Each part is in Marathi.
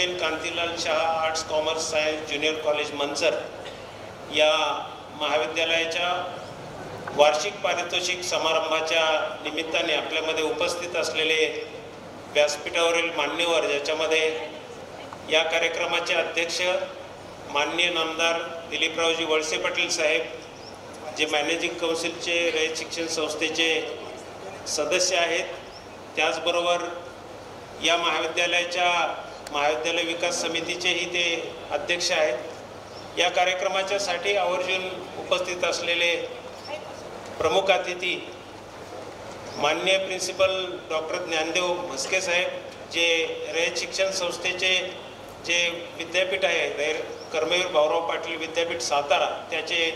Anandiben Kantilal Shah arts commerce science junior college Manchar या महाविद्यालयाच्या वार्षिक पारितोषिक समारंभाच्या निमित्ताने आपल्यामध्ये उपस्थित असलेले व्यासपीठावरील मान्यवर, ज्याच्यामध्ये या कार्यक्रमाचे अध्यक्ष माननीय नामदार दिलीपरावजी वळसे पाटील साहेब, जे मॅनेजिंग काउन्सिलचे रयत शिक्षण संस्थेचे सदस्य आहेत, त्याचबरोबर या महाविद्यालय विकास समितीचेही ते अध्यक्ष आहेत। या कार्यक्रमाच्यासाठी आवर्जून उपस्थित असलेले प्रमुख अतिथी माननीय प्रिन्सिपल डॉक्टर ज्ञानदेव म्हस्के साहेब, जे रयत शिक्षण संस्थेचे जे विद्यापीठ आहे कर्मवीर भाऊराव पाटील विद्यापीठ सातारा, त्याचे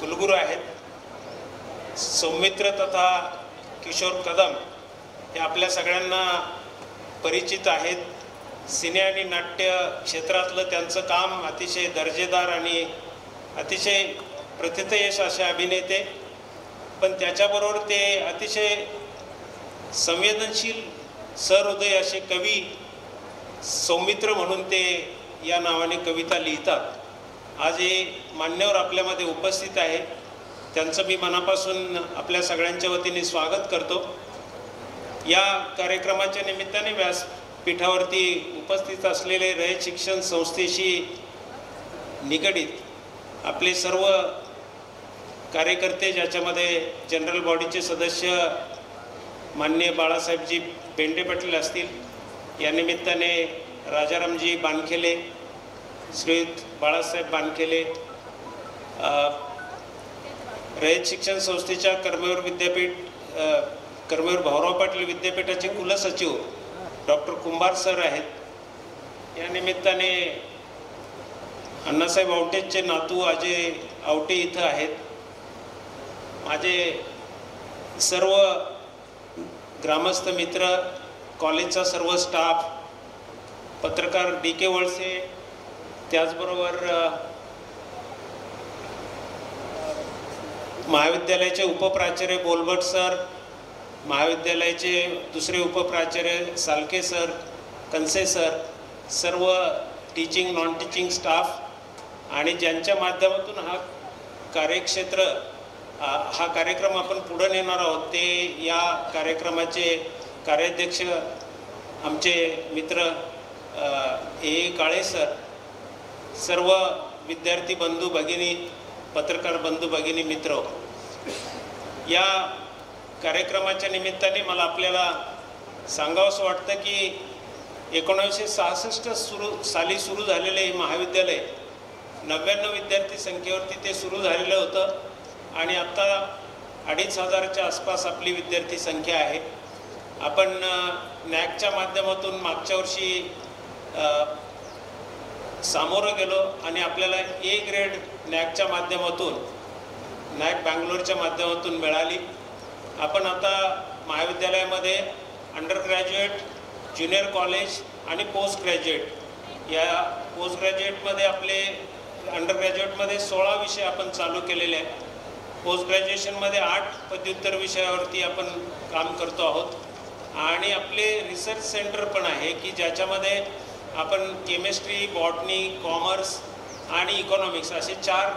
कुलगुरू आहेत। सौमित्र तथा किशोर कदम हे आपल्या सगळ्यांना परिचित आहेत। सिने आणि नाट्य क्षेत्रातलं त्यांचं काम अतिशय दर्जेदार आणि अतिशय प्रथितयश असे अभिनेते, पण त्याच्याबरोबर ते अतिशय संवेदनशील सहृदय असे कवी सौमित्र म्हणून ते या नावाने कविता लिहितात। आज हे मान्यवर आपल्यामध्ये उपस्थित आहे, त्यांचं मी मनापासून आपल्या सगळ्यांच्या वतीने स्वागत करतो। या कार्यक्रमाच्या निमित्ताने व्यासपीठावरती उपस्थित असलेले रयत शिक्षण संस्थेशी निगडित आपले सर्व कार्यकर्ते, ज्याच्यामध्ये जनरल बॉडीचे सदस्य माननीय बाळासाहेबजी बेंडे पाटील असतील, या निमित्ताने राजारामजी बानखेले, श्रीयुत बाळासाहेब बानखेले, रयत शिक्षण संस्थेच्या कर्मवीर भाऊराव पाटील विद्यापीठाचे कुलसचिव डॉक्टर कुंभार सर आहेत। या निमित्ताने अण्णासाहेब आवटेंचे नातू अजय आवटे इथं आहेत। माझे सर्व ग्रामस्थ मित्र, कॉलेजचा सर्व स्टाफ, पत्रकार DK वळसे, त्याचबरोबर महाविद्यालयाचे उपप्राचार्य बोलभट सर, महाविद्यालयाचे दुसरे उपप्राचार्य सालके सर, कनसे सर, सर्व टीचिंग नॉन टीचिंग स्टाफ आणि ज्यांच्या माध्यमातून हा कार्यक्रम आपण पुढे नेणार आहोत, ते या कार्यक्रमाचे कार्याध्यक्ष आमचे मित्र काळे सर, सर्व विद्यार्थी बंधू भगिनी, पत्रकार बंधू भगिनी, मित्र, या कार्यक्रमाच्या निमित्ताने मला आपल्याला सांगावंसं वाटतं की 1966 साली सुरू झालेले हे महाविद्यालय 99 विद्यार्थी संख्येवरती ते सुरू झालेलं होतं आणि आता 2500च्या आसपास आपली विद्यार्थी संख्या आहे। आपण नॅकच्या माध्यमातून मागच्या वर्षी सामोरं गेलो आणि आपल्याला A ग्रेड नॅकच्या माध्यमातून, नॅक बँगलोरच्या माध्यमातून मिळाली। आपण आता महाविद्यालयामध्ये अंडर ग्रॅज्युएट, ज्युनियर कॉलेज आणि पोस्ट ग्रॅज्युएट, या पोस्ट ग्रॅज्युएटमध्ये आपले अंडर ग्रॅज्युएटमध्ये 16 विषय आपण चालू केलेले आहेत। पोस्ट ग्रॅज्युएशनमध्ये 8 पदव्युत्तर विषयावरती आपण काम करतो आहोत आणि आपले रिसर्च सेंटर पण आहे की ज्याच्यामध्ये आपण केमिस्ट्री, बॉटनी, कॉमर्स आणि इकॉनॉमिक्स असे 4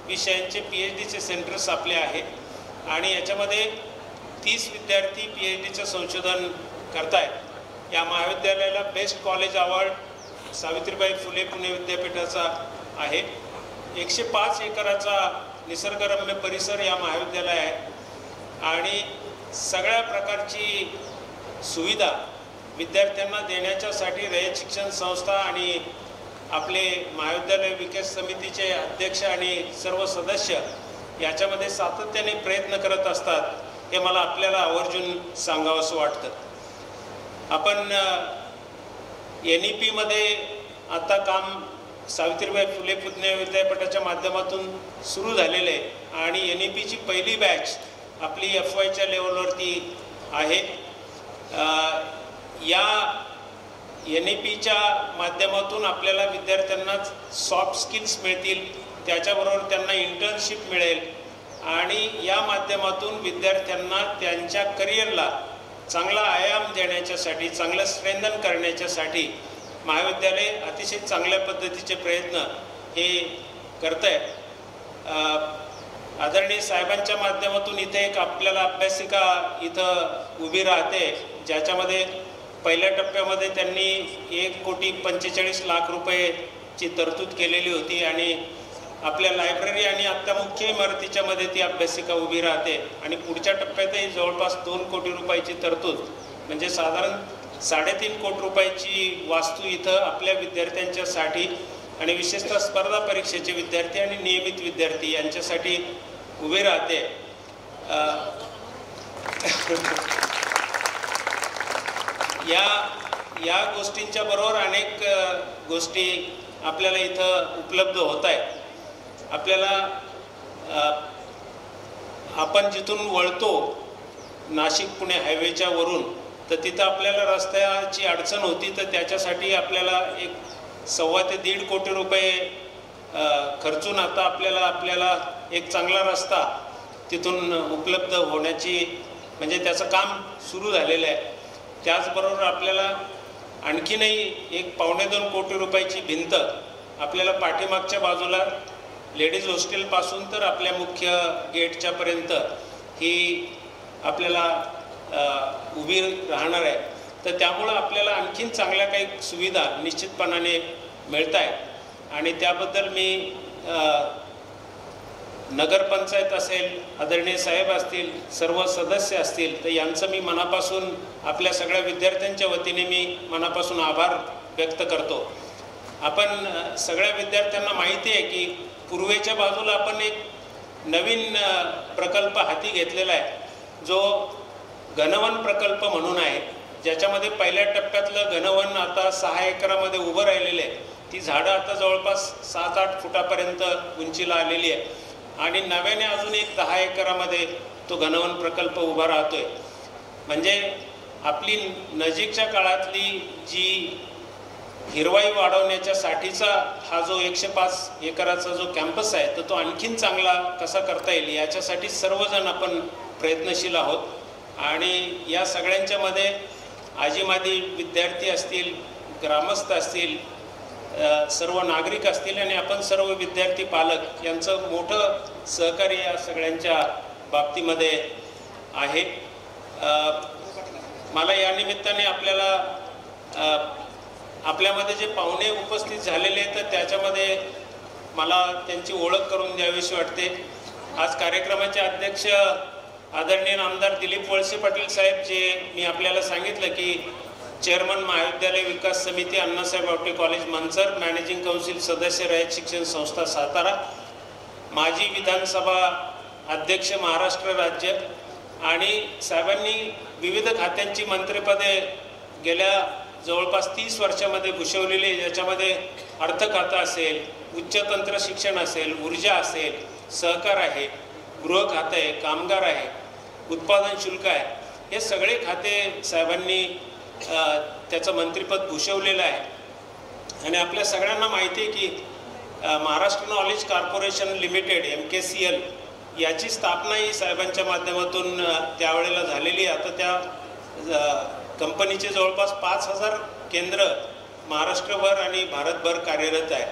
विषयांचे PhDचे सेंटर्स आपले आहेत आणि याच्यामध्ये 30 विद्यार्थी PhDचं संशोधन करतायत। या महाविद्यालयाला best college award Savitribai Phule Pune विद्यापीठाचा आहे। 105 एकराचा निसर्गरम्य परिसर या महाविद्यालय आहे आणि सगळ्या प्रकारची सुविधा विद्यार्थ्यांना देण्याच्यासाठी रयत शिक्षण संस्था आणि आपले महाविद्यालय विकास समितीचे अध्यक्ष आणि सर्व सदस्य याच्यामध्ये सातत्याने प्रयत्न करत असतात, हे मला आपल्याला आवर्जून सांगावंसं वाटतं। आपण NEP मध्ये आता काम सावित्रीबाई फुले पुणे विद्यापीठाच्या माध्यमातून सुरू झालेलं आहे आणि NEPची पहिली बॅच आपली FYच्या लेवलवरती आहे। या NEPच्या माध्यमातून आपल्याला विद्यार्थ्यांना सॉफ्ट स्किल्स मिळतील, त्याच्याबरोबर त्यांना इंटर्नशिप मिळेल आणि या माध्यमातून विद्यार्थ्यांना त्यांच्या करिअरला चांगला आयाम देण्याच्यासाठी, चांगलं स्ट्रेंथन करण्याच्यासाठी महाविद्यालय अतिशय चांगल्या पद्धतीचे प्रयत्न हे करत आहे. आदरणीय साहेबांच्या माध्यमातून इथे एक आपल्याला अभ्यासिका इथं उभी राहते, ज्याच्यामध्ये पहिल्या टप्प्यामध्ये त्यांनी 1,45,00,000 रुपयेची तरतूद केलेली होती आणि आपल्या लायब्ररी आणि आत्ता मुख्य इमारतीच्या मध्ये ती अभ्यासिका उभी राहते आणि पुढच्या टप्प्यातही जवळपास 2 कोटी रुपयाची तरतूद, म्हणजे साधारण 3.5 कोटी रुपयाची वास्तू इथं आपल्या विद्यार्थ्यांच्यासाठी आणि विशेषतः स्पर्धा परीक्षेचे विद्यार्थी आणि नियमित विद्यार्थी यांच्यासाठी उभी राहते. या गोष्टींच्या बरोबर अनेक गोष्टी आपल्याला इथं उपलब्ध होत आहेत. आपल्याला आपण जिथून वळतो नाशिक पुणे हायवेच्या वरून, तर तिथं आपल्याला रस्त्याची अडचण होती, तर त्याच्यासाठी आपल्याला 1.25 ते 1.5 कोटी रुपये खर्चून आता आपल्याला एक चांगला रस्ता तिथून उपलब्ध होण्याची, म्हणजे त्याचं काम सुरू झालेलं आहे. त्याचबरोबर आपल्याला आणखीनही 1.25-2 कोटी रुपयाची भिंत आपल्याला पाठीमागच्या बाजूला लेडीज हॉस्टेलपासून तर आपल्या मुख्य गेटच्यापर्यंत ही आपल्याला उभी राहणार आहे. तर त्यामुळं आपल्याला आणखीन चांगल्या काही सुविधा निश्चितपणाने मिळत आहेत आणि त्याबद्दल मी नगरपंचायत असेल, आदरणीय साहेब असतील, सर्व सदस्य असतील, तर यांचं मी मनापासून आपल्या सगळ्या विद्यार्थ्यांच्या वतीने मी मनापासून आभार व्यक्त करतो. आपण सगळ्या विद्यार्थ्यांना माहिती आहे की पूर्वेच्या बाजूला आपण एक नवीन प्रकल्प हाती घेतलेला आहे, जो घनवन प्रकल्प म्हणून आहे, ज्याच्यामध्ये पहिल्या टप्प्यातलं घनवन आता 6 एकरामध्ये उभं राहिलेलं आहे. ती झाडं आता जवळपास 7-8 फुटापर्यंत उंचीला आलेली आहे आणि नव्याने अजून एक 10 एकरामध्ये तो घनवन प्रकल्प उभा राहतोय. म्हणजे आपली नजीकच्या काळातली जी हिरवाई वाढवण्याच्या साठीचा हा जो 105 एकराचा जो कॅम्पस आहे, तर तो आणखीन चांगला कसा करता येईल याच्यासाठी सर्वजण आपण प्रयत्नशील आहोत. आणि या सगळ्यांच्या मध्ये आजीमादी विद्यार्थी असतील, ग्रामस्थ असतील, सर्व नागरिक असतील आणि आपण सर्व विद्यार्थी पालक यांचं मोठं सहकार्य या सगळ्यांच्या बाबतीमध्ये आहे. मला या निमित्ताने आपल्यामध्ये जे पाहुणे उपस्थित झालेले आहेत, तर त्याच्यामध्ये मला त्यांची ओळख करून द्यावीशी वाटते. आज कार्यक्रमाचे अध्यक्ष आदरणीय आमदार दिलीप वळसे पाटील साहेब, जे मी आपल्याला सांगितलं की चेअरमन महाविद्यालय विकास समिती Annasaheb Awate college Manchar, managing council सदस्य रयत शिक्षण संस्था सातारा, माजी विधानसभा अध्यक्ष महाराष्ट्र राज्य, आणि साहेबांनी विविध खात्यांची मंत्रिपदे गेल्या जवळपास 30 वर्षामध्ये भूषवलेली, ज्याच्यामध्ये अर्थ खातं असेल, उच्च तंत्र शिक्षण असेल, ऊर्जा असेल, सहकार आहे, गृह खातं आहे, कामगार आहे, उत्पादन शुल्क आहे, हे सगळे खाते साहेबांनी त्याचं मंत्रिपद भूषवलेलं आहे. आणि आपल्या सगळ्यांना माहिती आहे की Maharashtra knowledge corporation limited MKCL याची स्थापना ही साहेबांच्या माध्यमातून त्यावेळेला झालेली आहे. आता त्या कंपनीचे जवळपास 5,000 केंद्र महाराष्ट्रभर आणि भारतभर कार्यरत आहे.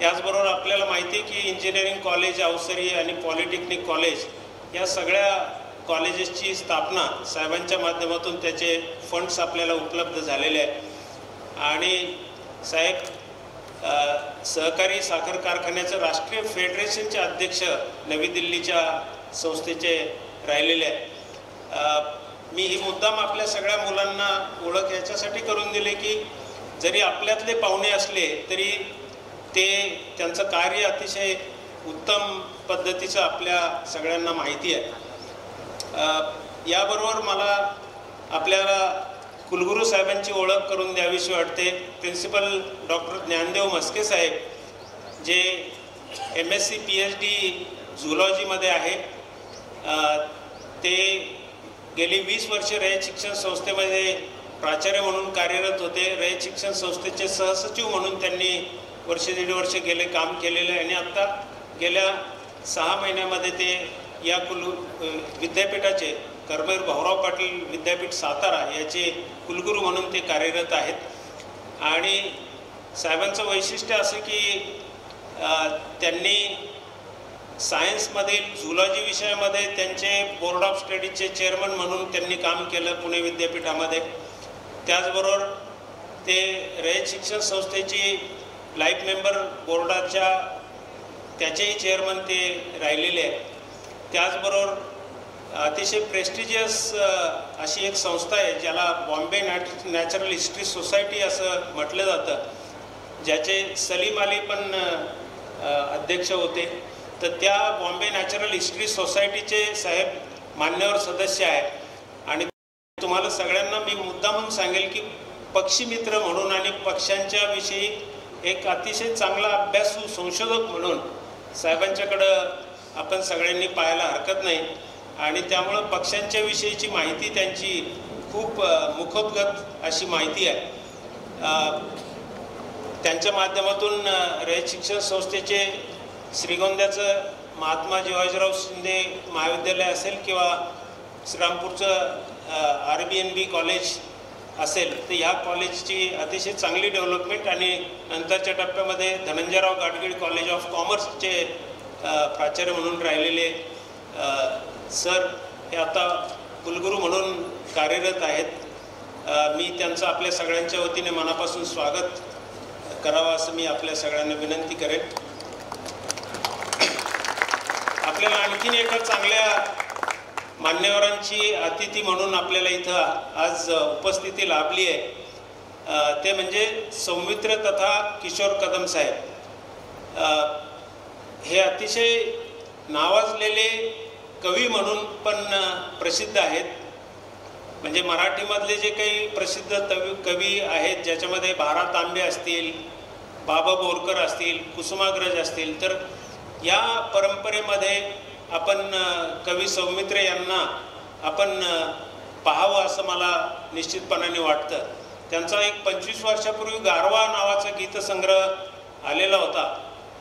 याचबरोबर आपल्याला माहिती आहे की इंजिनिअरिंग कॉलेज, अवसरी आणि पॉलिटेक्निक कॉलेज या सगळ्या कॉलेजेसची स्थापना साहेबांच्या माध्यमातून त्याचे फंड्स आपल्याला उपलब्ध झालेले आहेत. आणि साहेब सहकारी साखर कारखान्याचं राष्ट्रीय फेडरेशनचे अध्यक्ष नवी दिल्लीच्या संस्थेचे राहिलेले आहेत. मी ही मुद्दाम आपल्या सगळ्या मुलांना ओळख याच्यासाठी करून दिले की जरी आपल्यातले पाहुणे असले तरी त्यांचं कार्य अतिशय उत्तम पद्धतीचं आपल्या सगळ्यांना माहिती आहे. याबरोबर मला आपल्याला कुलगुरू साहेबांची ओळख करून द्यावीशी वाटते. प्रिन्सिपल डॉक्टर ज्ञानदेव मस्के साहेब, जे MSc PhD झुलॉजीमध्ये आहे, ते गेली 20 वर्षे रयत शिक्षण संस्थेमध्ये प्राचार्य म्हणून कार्यरत होते. रयत शिक्षण संस्थेचे सहसचिव म्हणून त्यांनी 1.5 वर्ष गेले काम केलेलं आहे आणि आत्ता गेल्या 6 महिन्यामध्ये ते या विद्यापीठाचे कर्मवीर भाऊराव पाटील विद्यापीठ सातारा याचे कुलगुरू म्हणून ते कार्यरत आहेत. आणि साहेबांचं वैशिष्ट्य असं की त्यांनी सायन्समधील झुलॉजी विषयामध्ये त्यांचे बोर्ड ऑफ स्टडीजचे चेअरमन म्हणून त्यांनी काम केलं पुणे विद्यापीठामध्ये. त्याचबरोबर ते रयत शिक्षण संस्थेची लाईफ मेंबर बोर्डाच्या त्याचेही चेअरमन ते राहिलेले आहेत. त्याचबरोबर अतिशय प्रेस्टिजियस अशी एक संस्था आहे ज्याला बॉम्बे नॅचरल हिस्ट्री सोसायटी असं म्हटलं जातं, ज्याचे सलीम अली पण अध्यक्ष होते. तर त्या बॉम्बे नॅचरल हिस्ट्री सोसायटीचे साहेब मान्यवर सदस्य आहेत. आणि तुम्हाला सगळ्यांना मी मुद्दामून सांगेल की पक्षीमित्र म्हणून आणि पक्ष्यांच्या विषयी एक अतिशय चांगला अभ्यासू संशोधक म्हणून साहेबांच्याकडं आपण सगळ्यांनी पाहायला हरकत नाही. आणि त्यामुळं पक्ष्यांच्या विषयीची माहिती त्यांची खूप मुखोद्गत अशी माहिती आहे. त्यांच्या माध्यमातून रयत शिक्षण संस्थेचे श्रीगोंद्याचं महात्मा जिवाजीराव शिंदे महाविद्यालय असेल किंवा श्रीरामपूरचं RBNB कॉलेज असेल, तर ह्या कॉलेजची अतिशय चांगली डेव्हलपमेंट आणि नंतरच्या टप्प्यामध्ये धनंजयराव गाडगीळ कॉलेज ऑफ कॉमर्सचे प्राचार्य म्हणून राहिलेले सर हे आता कुलगुरू म्हणून कार्यरत आहेत. मी त्यांचं आपल्या सगळ्यांच्या वतीने मनापासून स्वागत करावं असं मी आपल्या सगळ्यांना विनंती करेन. आपल्याला आणखीन एका चांगल्या मान्यवरांची अतिथी म्हणून आपल्याला इथं आज उपस्थिती लाभली आहे, ते म्हणजे सौमित्र तथा किशोर कदम साहेब. हे अतिशय नावाजलेले कवी म्हणून पण प्रसिद्ध आहेत. म्हणजे मराठीमधले जे काही प्रसिद्ध कवी आहेत ज्याच्यामध्ये भारा तांबे असतील, बाबा बोरकर असतील, कुसुमाग्रज असतील, तर या परंपरेमध्ये आपण कवी सौमित्र यांना आपण पाहावं असं मला निश्चितपणाने वाटतं. त्यांचा एक 25 वर्षापूर्वी गारवा नावाचा गीतसंग्रह आलेला होता,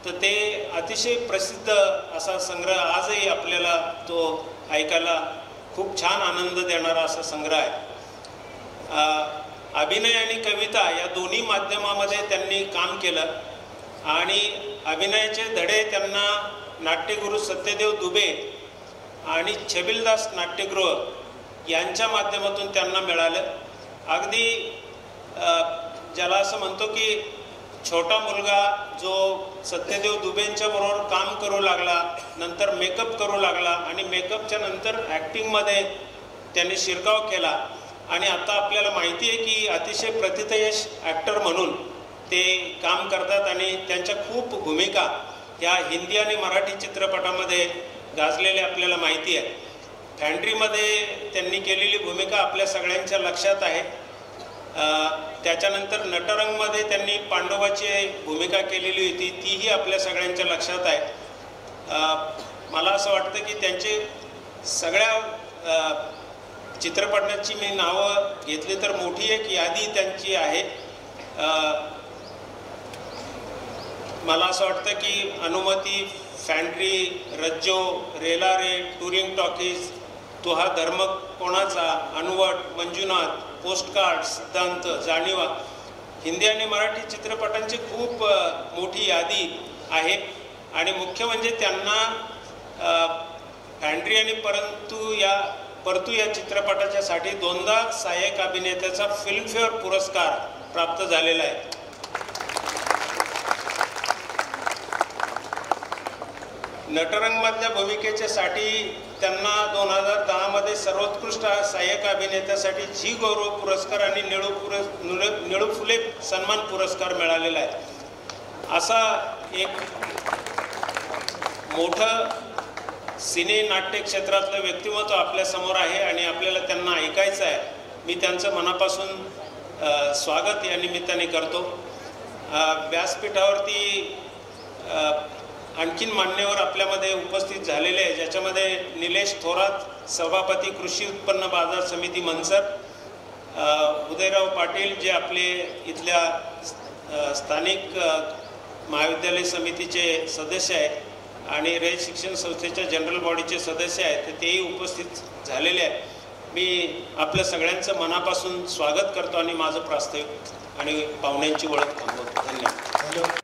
तर ते अतिशय प्रसिद्ध असा संग्रह आजही आपल्याला तो ऐकायला खूप छान आनंद देणारा असा संग्रह आहे. अभिनय आणि कविता या दोन्ही माध्यमामध्ये त्यांनी काम केलं आणि अभिनयाचे धडे त्यांना नाट्यगुरू सत्यदेव दुबे आणि छबिलदास नाट्यगृह यांच्या माध्यमातून त्यांना मिळालं. अगदी ज्याला असं म्हणतो की छोटा मुलगा जो सत्यदेव दुबेंच्या बरोबर काम करू लागला, नंतर मेकअप करू लागला आणि मेकअपच्या नंतर ॲक्टिंगमध्ये त्यांनी शिरकाव केला आणि आता आपल्याला माहिती आहे की अतिशय प्रथितयश ॲक्टर म्हणून ते काम करतात आणि त्यांच्या खूप भूमिका या हिंदी आणि मराठी चित्रपटामध्ये गाजलेल्या आपल्याला माहिती आहे. फॅन्ड्रीमध्ये त्यांनी केलेली भूमिका आपल्या सगळ्यांच्या लक्षात आहे. त्याच्यानंतर नटरंगमध्ये त्यांनी पांडवाची भूमिका केलेली होती, तीही आपल्या सगळ्यांच्या लक्षात आहे. मला असं वाटतं की त्यांचे सगळ्या चित्रपटांची मी नावं घेतली तर मोठी एक यादी त्यांची आहे. मला असं वाटतं की अनुमती, फॅन्ड्री, रज्जो, रेला रे, टुरिंग टॉकीज, तो हा धर्म कोणाचा, अनवट, मंजुनाथ, पोस्टकार्ड, सिद्धांत, जाणीवा, हिंदी आणि मराठी चित्रपटांची खूप मोठी यादी आहे. आणि मुख्य म्हणजे त्यांना फॅन्ड्री आणि परतू या चित्रपटाच्यासाठी 2दा सहाय्यक अभिनेत्याचा फिल्मफेअर पुरस्कार प्राप्त झालेला आहे. नटरंगमधल्या भूमिकेच्यासाठी त्यांना 2010 मध्ये सर्वोत्कृष्ट सहाय्यक अभिनेत्यासाठी झी गौरव पुरस्कार आणि निळू फुले सन्मान पुरस्कार मिळालेला आहे. असा एक मोठं सिने नाट्य क्षेत्रातलं व्यक्तिमत्व आपल्यासमोर आहे आणि आपल्याला त्यांना ऐकायचं आहे. मी त्यांचं मनापासून स्वागत या निमित्ताने करतो. व्यासपीठावरती आणखीन मान्यवर आपल्यामध्ये उपस्थित झालेले आहे, ज्याच्यामध्ये निलेश थोरात, सभापती कृषी उत्पन्न बाजार समिती मनसर, उदयराव पाटील जे आपले इथल्या स्थानिक महाविद्यालय समितीचे सदस्य आहेत आणि रयत शिक्षण संस्थेच्या जनरल बॉडीचे सदस्य आहेत, तर तेही उपस्थित झालेले आहेत. मी आपलं सगळ्यांचं मनापासून स्वागत करतो आणि माझं प्रास्ताविक आणि पाहुण्यांची ओळख थांबवतो. धन्यवाद.